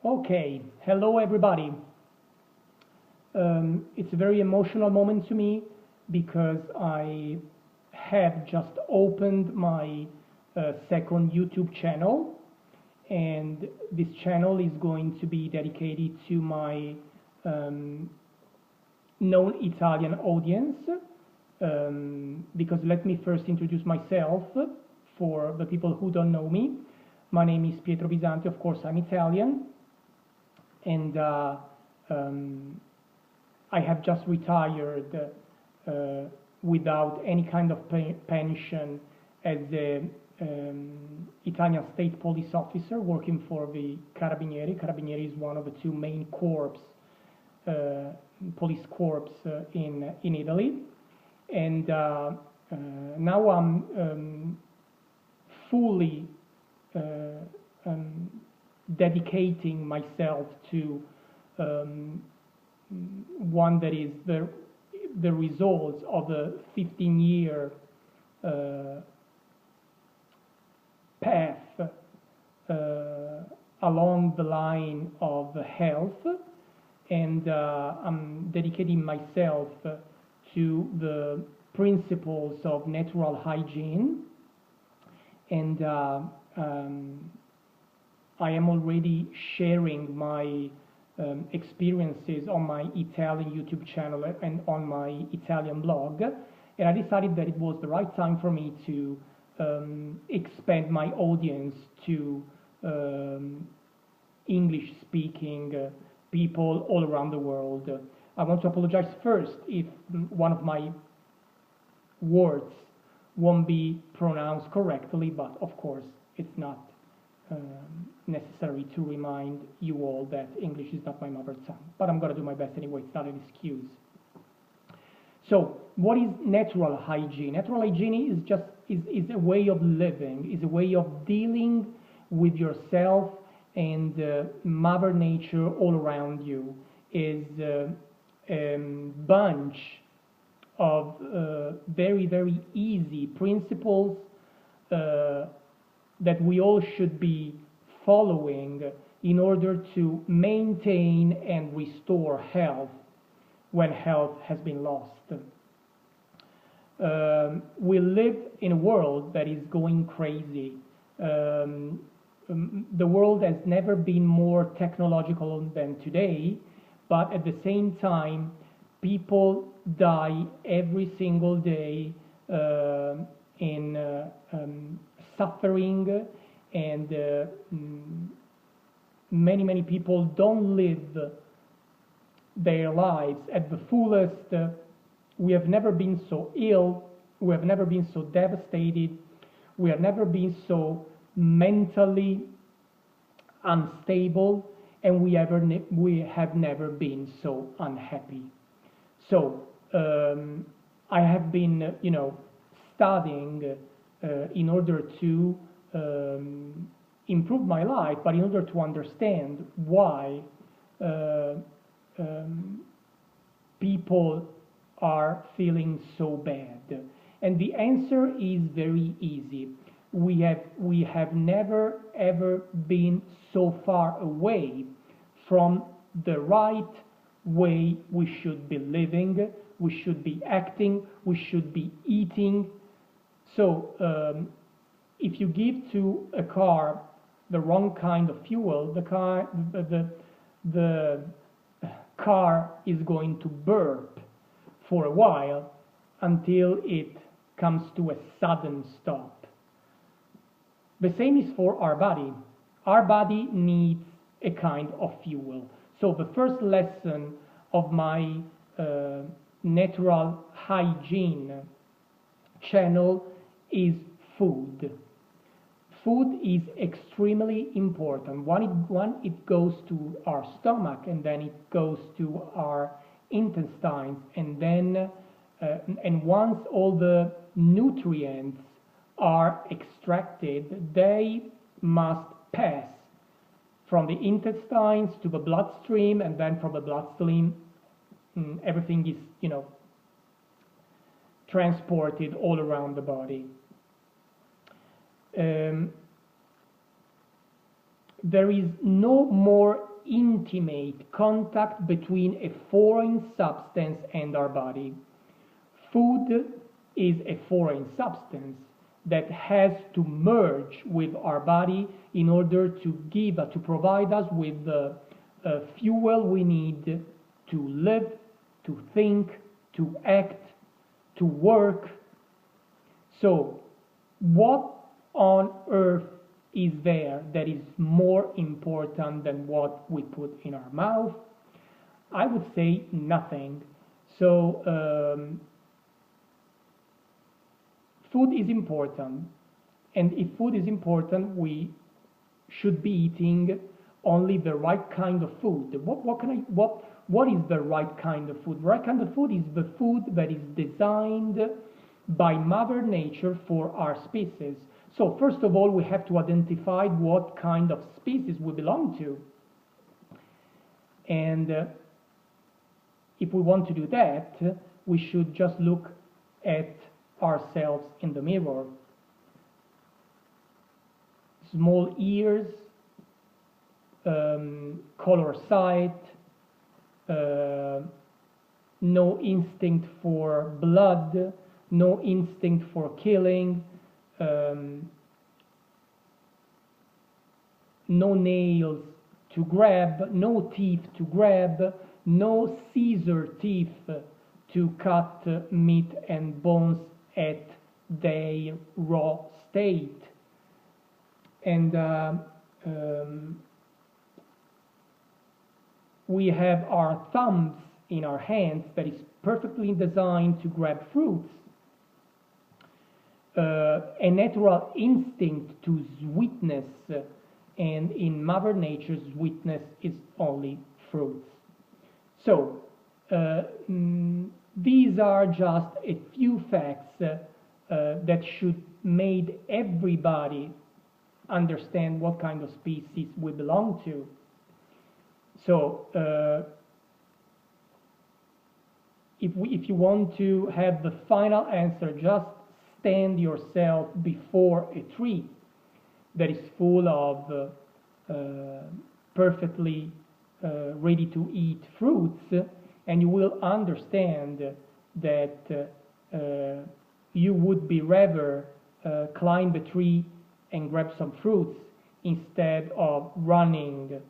Okay, hello everybody. It's a very emotional moment to me because I have just opened my second YouTube channel, and this channel is going to be dedicated to my um, known Italian audience. Because let me first introduce myself for the people who don't know me. My name is Pietro Bisanti, of course, I'm Italian, and um, I have just retired without any kind of pension as a Italian state police officer working for the Carabinieri. Carabinieri is one of the two main corps, police corps in Italy, and now I'm fully uh, um, dedicating myself to one that is the results of a 15-year path along the line of health, and I'm dedicating myself to the principles of natural hygiene, and I am already sharing my experiences on my Italian YouTube channel and on my Italian blog, and I decided that it was the right time for me to expand my audience to English-speaking people all around the world. I want to apologize first if one of my words won't be pronounced correctly, but of course it's not necessary to remind you all that English is not my mother tongue. But I'm going to do my best anyway, it's not an excuse. So what is natural hygiene? Natural hygiene is a way of living, is a way of dealing with yourself and Mother Nature all around you, is a bunch of very, very easy principles that we all should be following in order to maintain and restore health when health has been lost. We live in a world that is going crazy. The world has never been more technological than today, but at the same time, people die every single day in suffering, and many people don't live their lives at the fullest. We have never been so ill, we have never been so devastated, we have never been so mentally unstable, and we have never been so unhappy. So I have been, studying in order to improve my life, but in order to understand why people are feeling so bad. And the answer is very easy. We have never ever been so far away from the right way we should be living, we should be acting, we should be eating. So if you give to a car the wrong kind of fuel, the car is going to burp for a while until it comes to a sudden stop. The same is for our body. Our body needs a kind of fuel. So the first lesson of my natural hygiene channel is food. Food is extremely important. One, it goes to our stomach, and then it goes to our intestines, and then and once all the nutrients are extracted, they must pass from the intestines to the bloodstream, and then from the bloodstream everything is transported all around the body. There is no more intimate contact between a foreign substance and our body. Food is a foreign substance that has to merge with our body in order to provide us with the fuel we need to live, to think, to act, to work. So, what on earth is there that is more important than what we put in our mouth? I would say nothing. So, food is important, and if food is important, we should be eating only the right kind of food. What is the right kind of food? The right kind of food is the food that is designed by Mother Nature for our species. So first of all, we have to identify what kind of species we belong to. And if we want to do that, we should just look at ourselves in the mirror. Small ears, color sight, no instinct for blood, no instinct for killing, no nails to grab, no teeth to grab, no scissor teeth to cut meat and bones at their raw state. And we have our thumbs in our hands that is perfectly designed to grab fruits. A natural instinct to sweetness, and in Mother Nature's sweetness is only fruits. So these are just a few facts that should make everybody understand what kind of species we belong to. So if you want to have the final answer, just stand yourself before a tree that is full of perfectly ready to eat fruits, and you will understand that you would be rather climb the tree and grab some fruits instead of running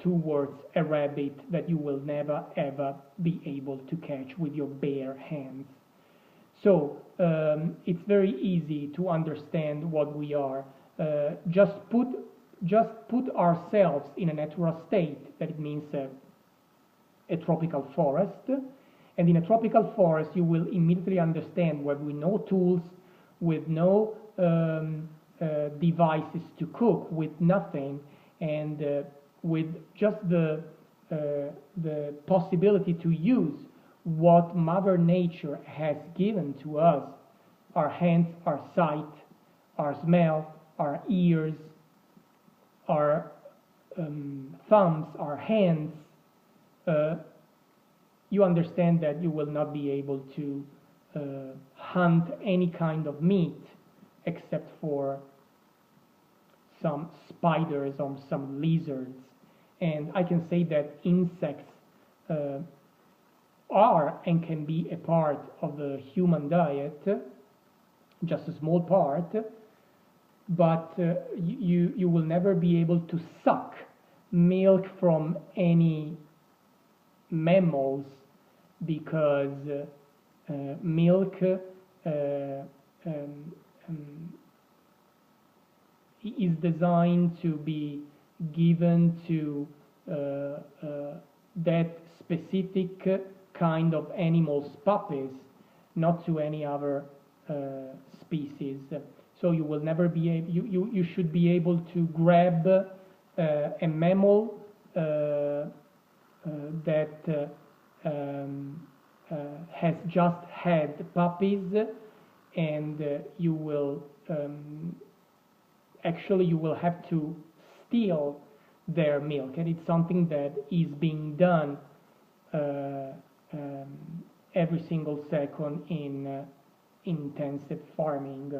towards a rabbit that you will never ever be able to catch with your bare hands. So it's very easy to understand what we are. Just put ourselves in a natural state. That it means a tropical forest, and in a tropical forest you will immediately understand where with no tools, with no devices to cook, with nothing, and with just the possibility to use what Mother Nature has given to us: our hands, our sight, our smell, our ears, our thumbs, our hands. You understand that you will not be able to hunt any kind of meat except for some spiders or some lizards. And I can say that insects are and can be a part of the human diet, just a small part, but you will never be able to suck milk from any mammals, because milk is designed to be given to that specific kind of animal's puppies, not to any other species. So you will never be able, you should be able to grab a mammal that has just had puppies, and you will actually you will have to steal their milk, and it's something that is being done every single second in intensive farming.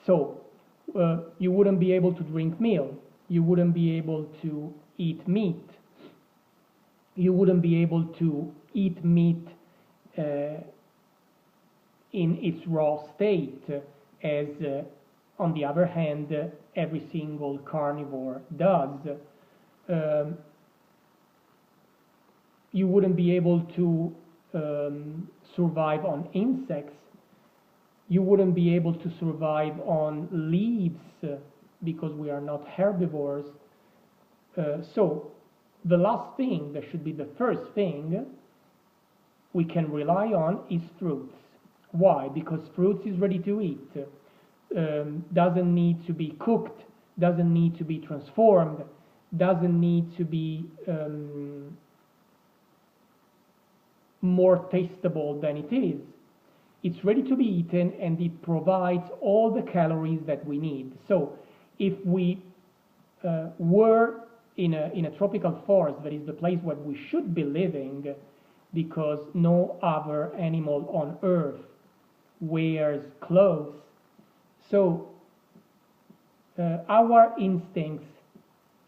So you wouldn't be able to drink milk, You wouldn't be able to eat meat. You wouldn't be able to eat meat uh, in its raw state, as on the other hand, every single carnivore does. Um, you wouldn't be able to survive on insects. You wouldn't be able to survive on leaves because we are not herbivores. So the last thing, that should be the first thing we can rely on, is fruits. Why? Because fruits is ready to eat. Doesn't need to be cooked, doesn't need to be transformed, doesn't need to be more tastable than it is. It's ready to be eaten, and it provides all the calories that we need. So if we were in a tropical forest, that is the place where we should be living, because no other animal on earth wears clothes, so our instincts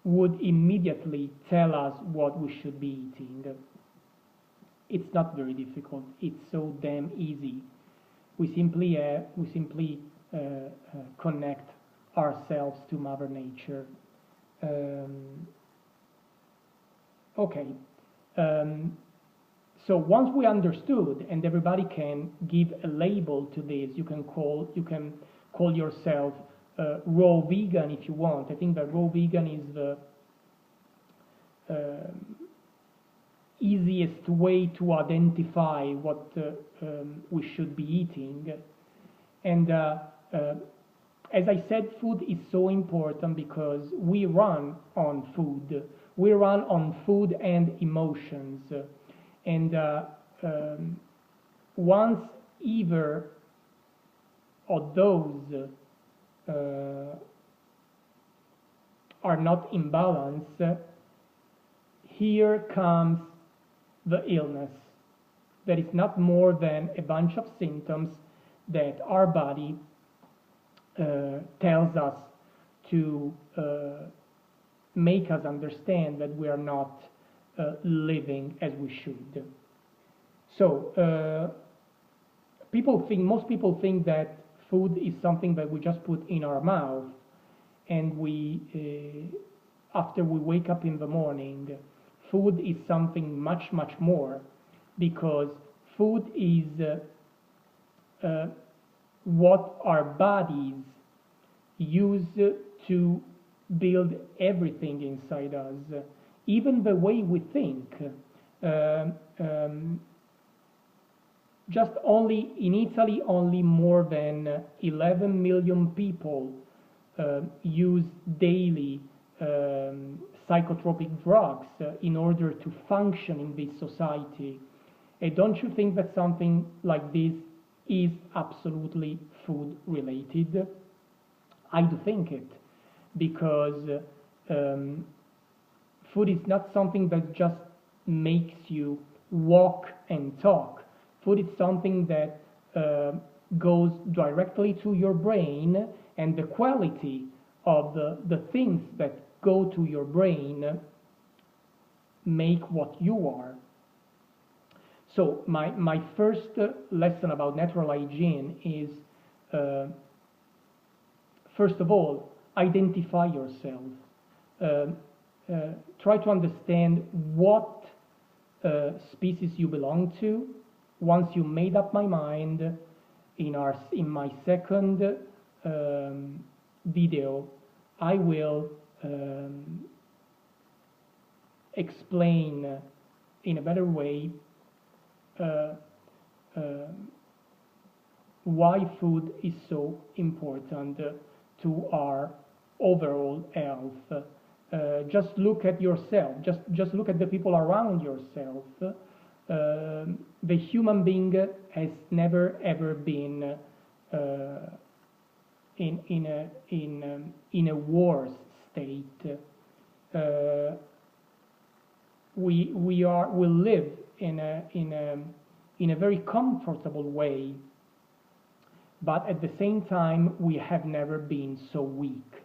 would immediately tell us what we should be eating. It's not very difficult. It's so damn easy. We simply connect ourselves to Mother Nature. Okay. So once we understood, and everybody can give a label to this, you can call yourself raw vegan if you want. I think that raw vegan is the easiest way to identify what we should be eating. And as I said, food is so important because we run on food. We run on food and emotions. And once either of those are not in balance, here comes the illness. That is not more than a bunch of symptoms that our body tells us to make us understand that we are not living as we should. So most people think that food is something that we just put in our mouth, and we after we wake up in the morning. Food is something much, much more, because food is what our bodies use to build everything inside us, even the way we think. Just only in Italy, only more than 11 million people use daily psychotropic drugs in order to function in this society. And don't you think that something like this is absolutely food related? I do think it, because food is not something that just makes you walk and talk. Food is something that goes directly to your brain, and the quality of the things that go to your brain make what you are. So my first lesson about natural hygiene is, first of all, identify yourself. Try to understand what species you belong to. Once you made up my mind, in my second video, I will explain in a better way why food is so important to our overall health. Just look at yourself. Just look at the people around yourself. The human being has never ever been in a worse state. We live in a very comfortable way, but at the same time we have never been so weak.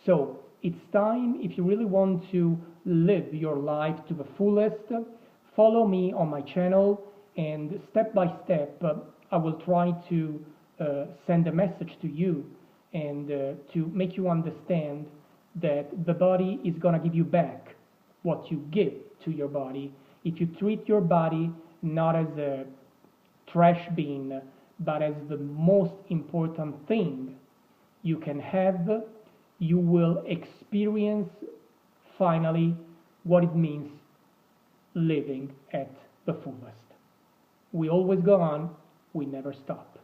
So it's time, if you really want to live your life to the fullest, follow me on my channel, and step by step, I will try to send a message to you and to make you understand that the body is going to give you back what you give to your body. If you treat your body not as a trash bin, but as the most important thing you can have, you will experience finally what it means living at the fullest. We always go on, we never stop.